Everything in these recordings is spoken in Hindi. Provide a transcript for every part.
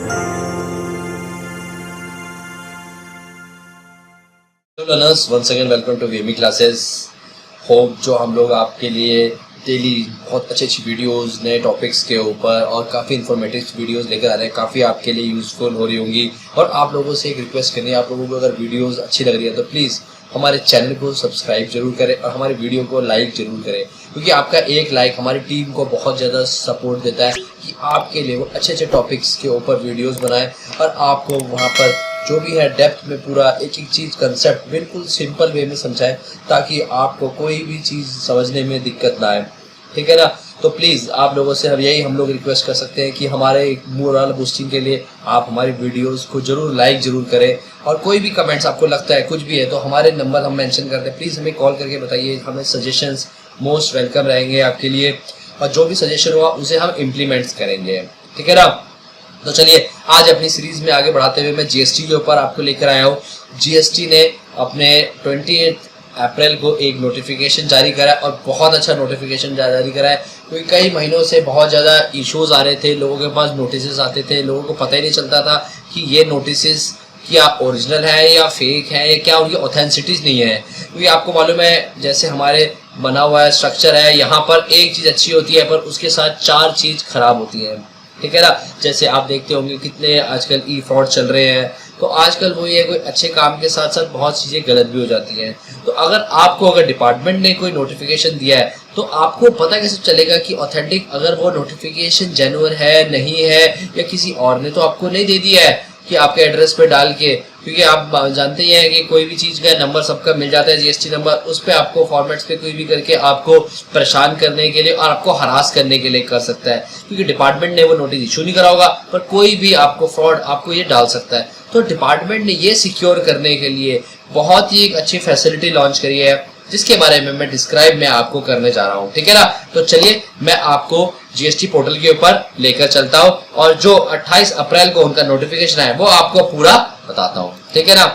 Hello learners, once again welcome to VME classes. Hope जो हम लोग आपके लिए डेली बहुत अच्छी वीडियोस नए टॉपिक्स के ऊपर और काफ़ी इन्फॉर्मेटिव वीडियोस लेकर आ रहे हैं, काफ़ी आपके लिए यूज़फुल हो रही होंगी। और आप लोगों से एक रिक्वेस्ट करनी है, आप लोगों को अगर वीडियोस अच्छी लग रही है तो प्लीज़ हमारे चैनल को सब्सक्राइब जरूर करें और हमारे वीडियो को लाइक जरूर करें, क्योंकि आपका एक लाइक हमारी टीम को बहुत ज़्यादा सपोर्ट देता है कि आपके लिए वो अच्छे टॉपिक्स के ऊपर वीडियोज़ बनाएँ और आपको वहाँ पर जो भी है डेप्थ में पूरा एक एक चीज़ कंसेप्ट बिल्कुल सिंपल वे में समझाएं, ताकि आपको कोई भी चीज़ समझने में दिक्कत ना आए। ठीक है ना? तो प्लीज़ आप लोगों से हम लोग रिक्वेस्ट कर सकते हैं कि हमारे मोरल बूस्टिंग के लिए आप हमारी वीडियोस को जरूर लाइक जरूर करें, और कोई भी कमेंट्स आपको लगता है कुछ भी है तो हमारे नंबर हम मेंशन करते हैं, प्लीज़ हमें कॉल करके बताइए। हमें सजेशंस मोस्ट वेलकम रहेंगे आपके लिए, और जो भी सजेशन हुआ उसे हम इम्प्लीमेंट्स करेंगे। ठीक है ना? तो चलिए आज अपनी सीरीज में आगे बढ़ाते हुए मैं जीएसटी के ऊपर आपको लेकर आया हूँ। जीएसटी ने अपने 28 अप्रैल को एक नोटिफिकेशन जारी करा है, और बहुत अच्छा नोटिफिकेशन जारी करा है, क्योंकि कई महीनों से बहुत ज़्यादा इश्यूज आ रहे थे, लोगों के पास नोटिस आते थे, लोगों को पता ही नहीं चलता था कि ये नोटिस क्या ओरिजिनल है या फेक है या क्या उनकी ऑथेंटिसिटीज नहीं है। क्योंकि आपको मालूम है जैसे हमारे बना हुआ है स्ट्रक्चर है, यहाँ पर एक चीज़ अच्छी होती है पर उसके साथ 4 चीज़ खराब होती है। ठीक है ना? जैसे आप देखते होंगे कितने आजकल ई फ्रॉड चल रहे हैं, तो आजकल वो ये कोई अच्छे काम के साथ साथ बहुत चीज़ें गलत भी हो जाती हैं। तो अगर डिपार्टमेंट ने कोई नोटिफिकेशन दिया है तो आपको पता कैसे चलेगा कि ऑथेंटिक अगर वो नोटिफिकेशन जेन्युइन है नहीं है, या किसी और ने तो आपको नहीं दे दिया है कि आपके एड्रेस पे डाल के, क्योंकि आप जानते ही हैं कि कोई भी चीज़ का नंबर सबका मिल जाता है, जीएसटी नंबर, उस पर आपको फॉर्मेट्स पे कोई भी करके आपको परेशान करने के लिए और आपको हरास करने के लिए कर सकता है, क्योंकि डिपार्टमेंट ने वो नोटिस इशू नहीं करा होगा पर कोई भी आपको फ्रॉड आपको ये डाल सकता है। तो डिपार्टमेंट ने ये सिक्योर करने के लिए बहुत ही एक अच्छी फैसिलिटी लॉन्च करी है, जिसके बारे में मैं डिस्क्राइब मैं आपको करने जा रहा हूँ। ठीक है ना? तो चलिए मैं आपको जीएसटी पोर्टल के ऊपर लेकर चलता हूँ, और जो 28 अप्रैल को उनका नोटिफिकेशन है वो आपको पूरा बताता हूँ। ठीक है ना?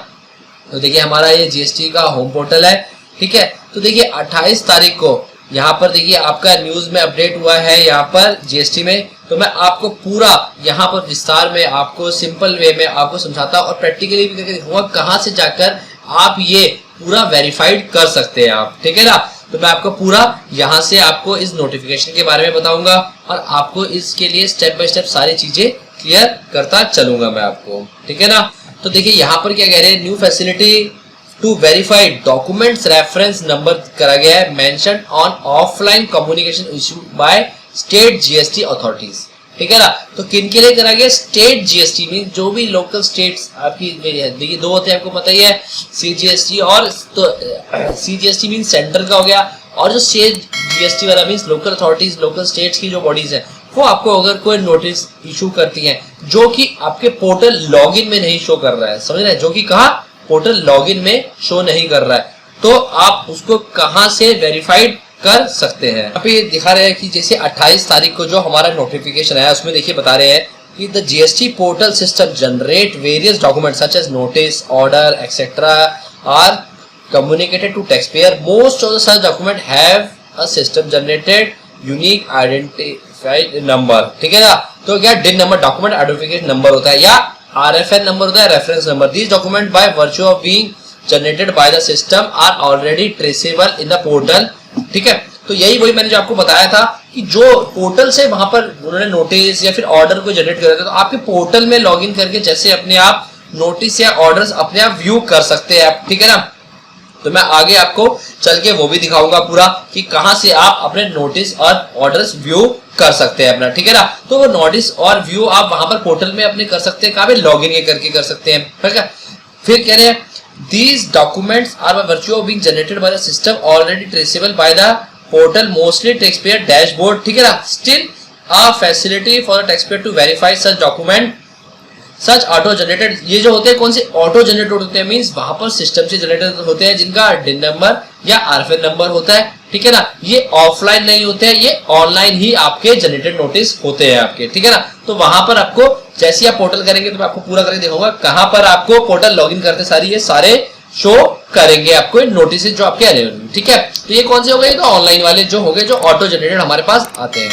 तो देखिए हमारा ये जीएसटी का होम पोर्टल है। ठीक है? तो देखिए 28 तारीख को यहाँ पर देखिए आपका न्यूज में अपडेट हुआ है यहाँ पर जीएसटी में, तो मैं आपको पूरा यहाँ पर विस्तार में आपको सिंपल वे में आपको समझाता हूँ और प्रैक्टिकली भी करके दिखाऊंगा कहाँ से जाकर आप ये पूरा वेरीफाइड कर सकते हैं आप। ठीक है ना? तो मैं आपको पूरा यहाँ से आपको इस नोटिफिकेशन के बारे में बताऊंगा और आपको इसके लिए स्टेप बाय स्टेप सारी चीजें क्लियर करता चलूंगा मैं आपको। ठीक है ना? तो देखिए यहाँ पर क्या कह रहे हैं, new facility to verified documents reference number करा गया है, mention on offline communication issued by state GST authorities. ठीक है ना? तो किन के लिए करा गया? स्टेट जीएसटी मीन जो भी लोकल स्टेट्स आपकी देखिए 2 होते हैं, आपको पता ही है, सीजीएसटी और तो सीजीएसटी मीन सेंट्रल का हो गया, और जो स्टेट जीएसटी वाला mean local authorities local states की जो बॉडीज है वो आपको अगर कोई नोटिस इशू करती हैं जो कि आपके पोर्टल लॉगिन में नहीं शो कर रहा है, समझ रहे हैं, जो कि कहा पोर्टल लॉगिन में शो नहीं कर रहा है, तो आप उसको कहां से वेरीफाइड कर सकते हैं। यहाँ पे दिखा रहे हैं कि जैसे 28 तारीख को जो हमारा नोटिफिकेशन आया उसमें देखिए बता रहे हैं कि the GST portal system generate various document such as notice order etcetera are communicated to tax payer. Most of the such document have a system generated unique identified number. ठीक है ना? तो क्या डिन नंबर डॉक्यूमेंट आइडेंटिफिकेशन नंबर होता है, या आरएफएन नंबर होता है, reference number. These document by virtue of being generated by the system are already traceable in the portal. ठीक है? तो यही वही मैंने जो आपको बताया था कि जो पोर्टल से वहां पर उन्होंने नोटिस या फिर ऑर्डर को जनरेट कर था, तो आपके पोर्टल में लॉगिन करके जैसे अपने आप नोटिस या ऑर्डर्स अपने आप व्यू कर सकते हैं आप। ठीक है ना? तो मैं आगे आपको चल के वो भी दिखाऊंगा पूरा कि कहां से आप अपने नोटिस और ऑर्डर्स व्यू कर सकते हैं अपना। ठीक है ना? तो वो नोटिस और व्यू आप वहां पर पोर्टल में अपने कर सकते हैं, कहां पे लॉगिन करके कर सकते हैं। ठीक है? फिर कह रहे हैं these documents are by virtue of being generated by the system already traceable by the portal mostly taxpayer dashboard। ठीक है ना? still a facility for the taxpayer to verify such document such auto generated. ये जो होते हैं कौन से ऑटो जनरेटेड होते हैं, मींस वहां पर सिस्टम से जनरेटेड होते हैं जिनका डिन नंबर या आरएफएन नंबर होता है। ठीक है ना? ये ऑफलाइन नहीं होते हैं, ये ऑनलाइन ही आपके जनरेटेड नोटिस होते हैं आपके। ठीक है ना? तो वहां पर आपको जैसे आप पोर्टल करेंगे तो मैं आपको पूरा करके दिखाऊंगा कहां पर आपको पोर्टल लॉगिन करते सारी ये सारे शो करेंगे आपको नोटिस जो आपके अवेलेबल। ठीक है? तो ये कौन से हो गए? तो ऑनलाइन वाले जो हो गए जो ऑटो जनरेटेड हमारे पास आते हैं।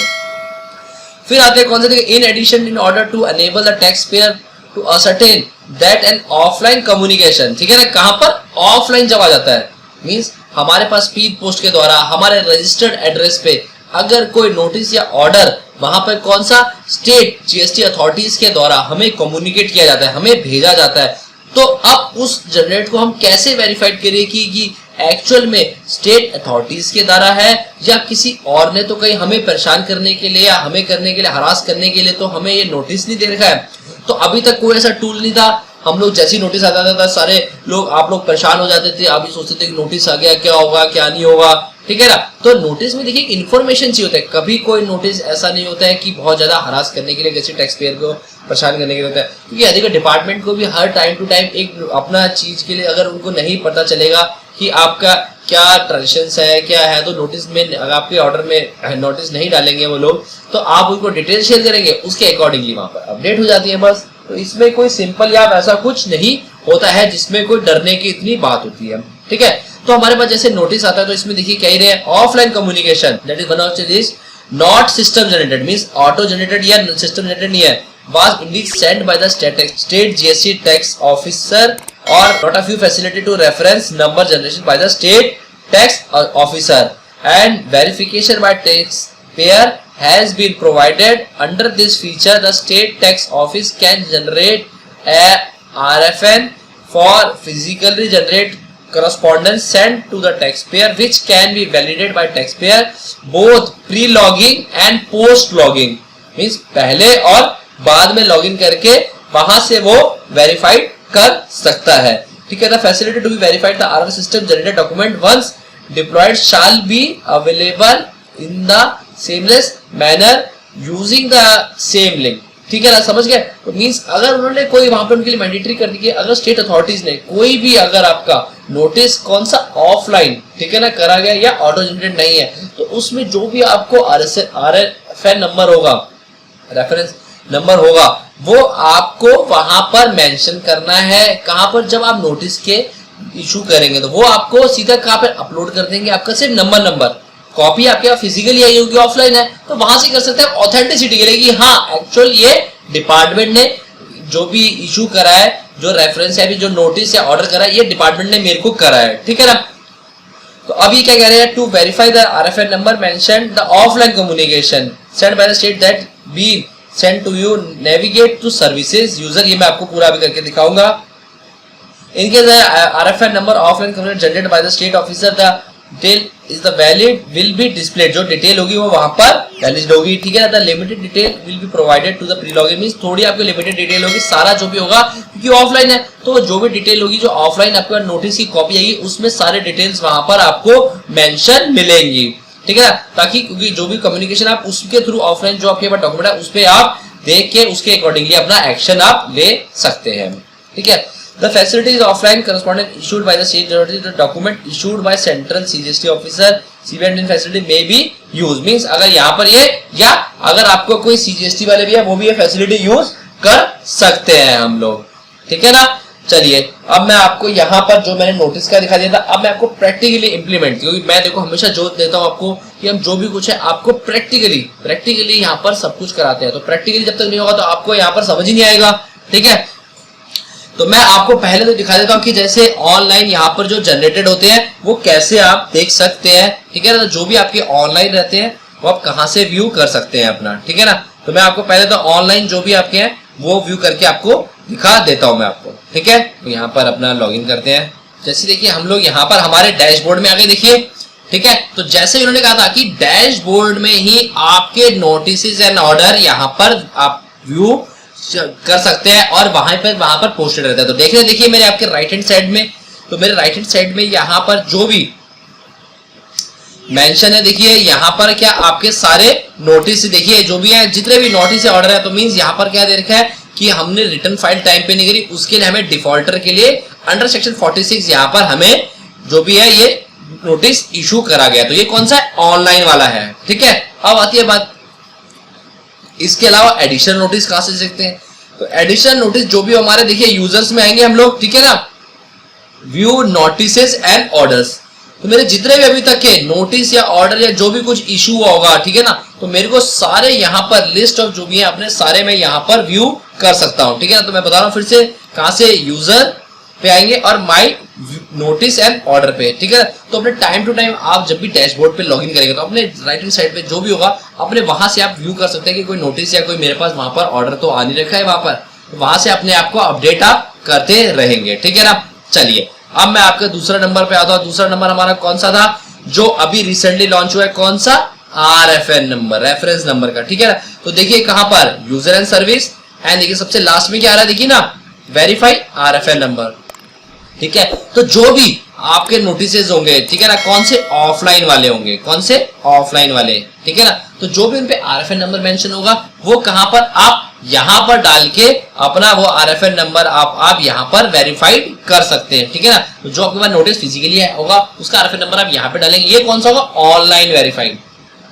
फिर आते हैं कौन से, देखिए in addition in order to enable the tax payer to ascertain that an offline communication, ठीक है ना, कहां पर ऑफलाइन जब आ जाता है मींस हमारे पास स्पीड पोस्ट के द्वारा हमारे रजिस्टर्ड एड्रेस पे अगर कोई नोटिस या ऑर्डर वहां पर कौन सा स्टेट जीएसटी अथॉरिटीज के द्वारा हमें कम्युनिकेट किया जाता है, हमें भेजा जाता है, तो अब उस जनरेट को हम कैसे वेरीफाइड करें कि एक्चुअल में स्टेट अथॉरिटीज के द्वारा है या किसी और ने तो कहीं हमें परेशान करने के लिए या हमें करने के लिए हरास करने के लिए तो हमें ये नोटिस नहीं दे रखा है। तो अभी तक कोई ऐसा टूल नहीं था, हम लोग जैसे ही नोटिस आता था सारे लोग आप लोग परेशान हो जाते थे, आप भी सोचते थे कि नोटिस आ गया क्या होगा क्या नहीं होगा, ठीक है ना। तो नोटिस में देखिए इन्फॉर्मेशन चाहिए होता है, कभी कोई नोटिस ऐसा नहीं होता है कि बहुत ज्यादा हरास करने के लिए किसी टैक्स पेयर को परेशान करने के लिए होता है, क्योंकि अधिक डिपार्टमेंट को भी हर टाइम टू टाइम एक अपना चीज के लिए अगर उनको नहीं पता चलेगा कि आपका क्या ट्रांजेक्शन है क्या है, तो नोटिस में अगर आपके ऑर्डर में नोटिस नहीं डालेंगे वो लोग तो आप उनको डिटेल शेयर करेंगे, उसके अकॉर्डिंगली वहां पर अपडेट हो जाती है बस। तो इसमें कोई सिंपल या ऐसा कुछ नहीं होता है जिसमें कोई डरने की इतनी बात होती है, ठीक है। तो हमारे पास जैसे नोटिस आता है तो इसमें देखिए कह रहे हैं offline communication that is one of this not system generated means auto generated या सिस्टम जनरेटेड नहीं है, was indeed sent by the state GST tax officer or not a few facility to reference number generation by the state tax officer and verification by taxpayer has been provided. Under this feature, the state tax office can generate a RFN for physically generate correspondence sent to the taxpayer which can be validated by taxpayer both pre-logging and post-logging means पहले और बाद में लॉगिन करके वहां से वो वेरीफाइड कर सकता है, ठीक है। The facility to be verified the RF system generated document once deployed shall be available in the seamless manner using the same link, ठीक है ना, समझ गए। तो मींस अगर उन्होंने कोई वहां पे उनके लिए मैंडेटरी कर दी कि अगर स्टेट अथॉरिटीज ने कोई भी अगर आपका नोटिस कौन सा ऑफलाइन, ठीक है ना, करा गया या ऑटो जनरेटेड नहीं है, तो उसमें जो भी आपको आरएफएन नंबर होगा, रेफरेंस नंबर होगा, वो आपको वहां पर मेंशन करना है। कहां पर, जब आप नोटिस के इशू करेंगे तो वो आपको सीधा कहां पर अपलोड कर देंगे, आपका सिर्फ नंबर कॉपी आपके फिजिकली आई होगी, ऑफलाइन है तो वहां से कर सकते हैं ऑथेंटिसिटी के लिए कि हाँ एक्चुअल ये डिपार्टमेंट ने जो भी इशू करा है, जो रेफरेंस है, अभी जो नोटिस या ऑर्डर करा है, ये डिपार्टमेंट ने मेरे को करा है, ठीक है ना। तो अभी क्या कह रहे हैं, to verify the RFN number mention the offline communication send by the state that be send to you navigate to services user, ये मैं आपको पूरा अभी करके दिखाऊंगा। इनके RFN number offline communicated generated by the state officer, the detail is the valid will be displayed, जो डिटेल होगी वो वहां पर वैलिड होगी, ठीक है। the limited detail will be provided to the pre-login means थोड़ी आपको लिमिटेड डिटेल होगी, सारा जो भी होगा क्योंकि ऑफलाइन है तो जो भी डिटेल होगी जो ऑफलाइन आपको नोटिस की कॉपी आएगी उसमें सारे डिटेल्स वहां पर आपको मेंशन मिलेंगी, ठीक है ना, ताकि क्योंकि जो भी कम्युनिकेशन आप उसके थ्रू ऑफलाइन जो आपके पास डॉक्यूमेंट है उस पे आप देख के उसके अकॉर्डिंगली अपना एक्शन आप ले सकते हैं, ठीक है। The facility is offline correspondent issued by the state authority, the document issued by central CGST officer CBN facility may be use means अगर यहाँ पर ये या अगर आपको कोई सीजीएसटी वाले भी है वो भी ये फैसिलिटी यूज कर सकते हैं हम लोग, ठीक है ना। चलिए अब मैं आपको यहाँ पर जो मैंने नोटिस का दिखा दिया था, अब मैं आपको प्रैक्टिकली इंप्लीमेंट, क्योंकि मैं देखो हमेशा जोर देता हूँ आपको कि हम जो भी कुछ है आपको प्रैक्टिकली यहाँ पर सब कुछ कराते हैं। तो प्रैक्टिकली जब तक नहीं होगा तो आपको यहाँ पर समझ ही नहीं आएगा, ठीक है। तो मैं आपको पहले तो दिखा देता हूँ कि जैसे ऑनलाइन यहाँ पर जो जनरेटेड होते हैं वो कैसे आप देख सकते हैं, ठीक है ना। जो भी आपके ऑनलाइन रहते हैं वो आप कहाँ से व्यू कर सकते हैं अपना, ठीक है ना। तो मैं आपको पहले तो ऑनलाइन जो भी आपके हैं वो व्यू करके आपको दिखा देता हूं मैं आपको, ठीक है। तो यहाँ पर अपना लॉगिन करते हैं। जैसे देखिए हम लोग यहाँ पर हमारे डैशबोर्ड में आ गए, देखिए, ठीक है। तो जैसे उन्होंने कहा था कि डैशबोर्ड में ही आपके नोटिस एंड ऑर्डर यहाँ पर आप व्यू कर सकते हैं और वहां पर पोस्टेड रहता है। तो देखिए मेरे आपके राइट हैंड साइड में, तो मेरे राइट हैंड साइड में यहाँ पर जो भी मेंशन है, देखिए यहाँ पर क्या आपके सारे नोटिस, देखिए जो भी है जितने भी नोटिस है ऑर्डर है, तो मींस यहाँ पर क्या दे रखा है कि हमने रिटर्न फाइल टाइम पे नहीं करी, उसके लिए हमें डिफॉल्टर के लिए अंडर सेक्शन 46 यहाँ पर हमें जो भी है ये नोटिस इशू करा गया। तो ये कौन सा ऑनलाइन वाला है, ठीक है। अब आती है बात, इसके अलावा एडिशनल नोटिस कहां से सकते हैं। तो एडिशनल नोटिस जो भी हमारे देखिए यूजर्स में आएंगे हम लोग, ठीक है ना, व्यू नोटिसेस एंड ऑर्डर्स। तो मेरे जितने भी अभी तक के नोटिस या ऑर्डर या जो भी कुछ इशू होगा, ठीक है ना, तो मेरे को सारे यहाँ पर लिस्ट ऑफ जो भी है अपने सारे मैं यहाँ पर व्यू कर सकता हूँ, ठीक है ना। तो मैं बता रहा हूँ फिर से, कहाँ से, यूजर पे आएंगे और माई नोटिस एंड ऑर्डर पे, ठीक है। तो अपने टाइम टू टाइम आप जब भी डैशबोर्ड पे लॉगिन करेंगे तो अपने राइट हैंड साइड पे जो भी होगा अपने वहां से आप व्यू कर सकते हैं कि कोई नोटिस या कोई मेरे पास वहां पर ऑर्डर तो आ नहीं रखा है वहां पर, तो वहां से अपने आप को अपडेट आप करते रहेंगे, ठीक है ना। चलिए अब मैं आपका दूसरा नंबर पे आता हूँ। दूसरा नंबर हमारा कौन सा था, जो अभी रिसेंटली लॉन्च हुआ है, कौन सा, RFN नंबर, रेफरेंस नंबर का, ठीक है ना। तो देखिए कहां पर, यूजर एंड सर्विस, एंड देखिए सबसे लास्ट में क्या आ रहा है, देखिए ना, वेरीफाई RFN नंबर, ठीक है। तो जो भी आपके नोटिसेज होंगे, ठीक है ना, कौन से, ऑफलाइन वाले होंगे, कौन से, ऑफलाइन वाले, ठीक है ना। तो जो भी उन पे RFN नंबर मेंशन होगा वो कहां पर, आप यहां पर डाल के अपना वो RFN नंबर आप यहां पर वेरीफाइड कर सकते हैं, ठीक है ना। तो जो आपके पास नोटिस फिजिकली होगा उसका RFN नंबर आप यहां पे डालेंगे। ये कौन सा होगा, ऑनलाइन वेरीफाइड।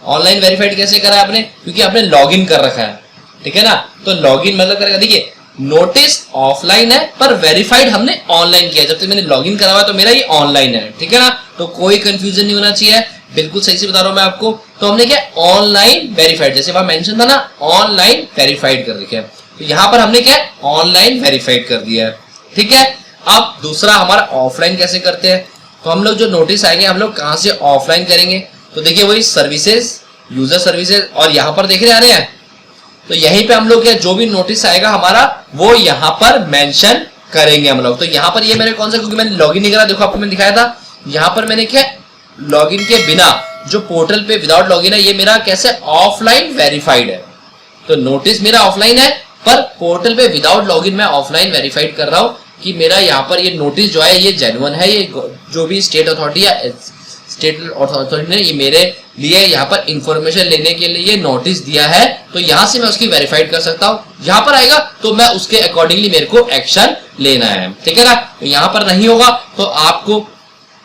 ऑनलाइन वेरीफाइड कैसे करा है आपने, क्योंकि आपने लॉगिन कर रखा है, ठीक है ना। तो लॉगिन मतलब करेगा, देखिए नोटिस ऑफलाइन है पर वेरीफाइड हमने ऑनलाइन किया, जब तक मैंने लॉगिन करा हुआ है तो मेरा ये ऑनलाइन है, ठीक है ना। तो कोई कंफ्यूजन नहीं होना चाहिए, बिल्कुल सही से बता रहा हूं मैं आपको। तो हमने क्या, ऑनलाइन वेरीफाइड, जैसे वहां मेंशन था ना, ऑनलाइन वेरीफाइड कर दिया, तो यहां पर हमने क्या, ऑनलाइन वेरीफाइड कर दिया है, ठीक है। अब दूसरा हमारा ऑफलाइन कैसे करते हैं, तो हम लोग जो नोटिस आएंगे हम लोग कहां से ऑफलाइन करेंगे, तो देखिए वही सर्विसेज, यूजर सर्विसेज, और यहां पर देख रहे आ रहे हैं, तो यहीं पे हम लोग क्या, जो भी नोटिस आएगा हमारा वो यहाँ पर मेंशन करेंगे हम लोग। तो यहाँ पर ये मेरे कौन सा, क्योंकि मैंने लॉगिन नहीं करा, देखो आपको मैंने दिखाया था, यहाँ पर मैंने क्या, लॉगिन के बिना जो पोर्टल पे विदाउट लॉगिन है, ये मेरा कैसे, ऑफलाइन वेरीफाइड है। तो नोटिस मेरा ऑफलाइन है पर पोर्टल पे विदाउट लॉगिन मैं ऑफलाइन वेरीफाइड कर रहा हूँ कि मेरा यहाँ पर ये नोटिस जो है ये जेन्युइन है, ये जो भी स्टेट अथॉरिटी या स्टेट अथॉरिटी ने ये मेरे लिए यहाँ पर इंफॉर्मेशन लेने के लिए ये नोटिस दिया है, तो यहाँ से मैं उसकी वेरीफाइड कर सकता हूँ। यहाँ पर आएगा तो मैं उसके अकॉर्डिंगली मेरे को एक्शन लेना है, ठीक है ना। तो यहाँ पर नहीं होगा तो आपको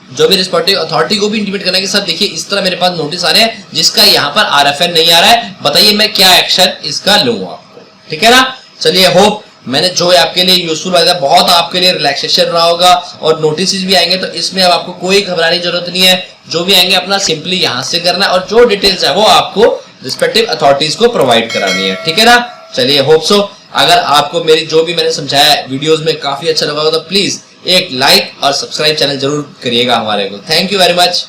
जो भी रिस्पेक्टिव अथॉरिटी को भी इंटीमेट करना है कि सर देखिए इस तरह मेरे पास नोटिस आ रहे हैं जिसका यहाँ पर RFN नहीं आ रहा है, बताइए मैं क्या एक्शन इसका लूँ आपको, ठीक है ना। चलिए होप मैंने जो है आपके लिए यूजफुल बताया, बहुत आपके लिए रिलैक्सेशन रहा होगा। और नोटिस भी आएंगे तो इसमें अब आपको कोई घबराने की जरूरत नहीं है, जो भी आएंगे अपना सिंपली यहाँ से करना है और जो डिटेल्स है वो आपको रिस्पेक्टिव अथॉरिटीज को प्रोवाइड करानी है, ठीक है ना। चलिए होप सो अगर आपको मेरी जो भी मैंने समझाया वीडियोस में काफी अच्छा लगा तो प्लीज एक लाइक और सब्सक्राइब चैनल जरूर करिएगा हमारे को। Thank you very much.